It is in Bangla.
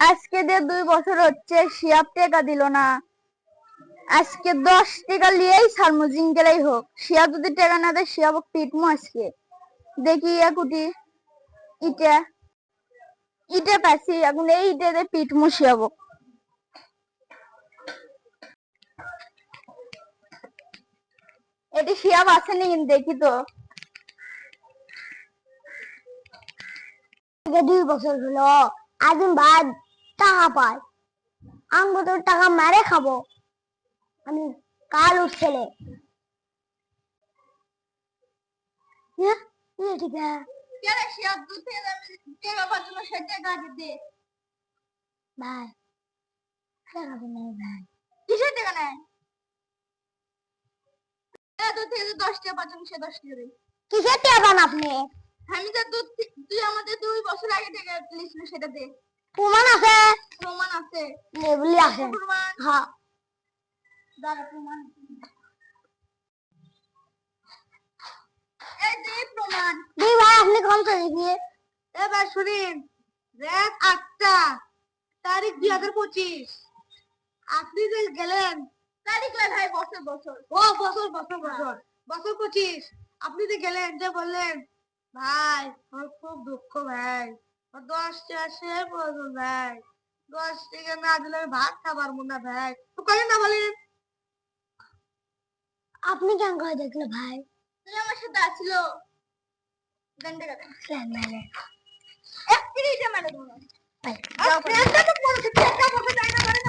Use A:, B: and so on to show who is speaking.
A: আজকে দিয়ে 2 বছর হচ্ছে, শিয়াব টাকা দিল না। আজকে 10 টাকা লিয়েই ছাড়মু, জিঙ্গেলাই হোক। শিয়াব যদি টাকা না দেয়, শিয়াব পিটমু আজকে। দেখি একুটি ইটা ইটা পাইছি, এখন এই ইটাতে পিটমু শিয়াব। এটি শিয়াব আছে নাকি দেখি তো।
B: 2 বছর হলো, একদিন ভাই টাকা পাই, আমি তো টাকা মেরে খাবো। আমি কাল ছেলে। ঠিক আছে
A: শিয়াব টাকা পাচ্ছিল, সে টাকা দে
B: ভাই, টাকা তো নেই ভাই।
A: কিসের টাকা নেয়? 10 টাকা পাচ্ছিল, সে 10 টাকা দে।
B: কিসের টাকা পান আপনি?
A: আমি তো তুই আমাদের 2 বছর আগে টাকা দিয়েছিল, সেটা দে।
B: প্রমাণ আছে?
A: প্রমাণ আছে।
B: লেবলি আছে।
A: প্রমাণ?
B: হ্যাঁ।
A: দাঁড়া, প্রমাণ। এই যে প্রমাণ।
B: ভাই আপনি কম করে দিয়ে।
A: এবার শুনিন, রাত 8টা, তারিখ 2025। আপনি যে গেলেন, তারিখ লাই ভাই, বছর বছর, ও বছর বছর বছর বছর 25। আপনি যে গেলেন, যে বললেন ভাই আমার খুব দুঃখ ভাই, 10 টাকা সে প্রয়োজন ভাই, 10 টাকা না দিলে আমি ভাত খাবার না ভাই, তো কলেন না বলেন।
B: আপনি কেন করে দেখলো ভাই?
A: তুই আমার সাথে আসছিল, টাকা দেন।
B: মেলে
A: 1 মিনিটে মেরে দেবো। যাও, তো পড়ো, টাকা পড়তে চাই না মানে।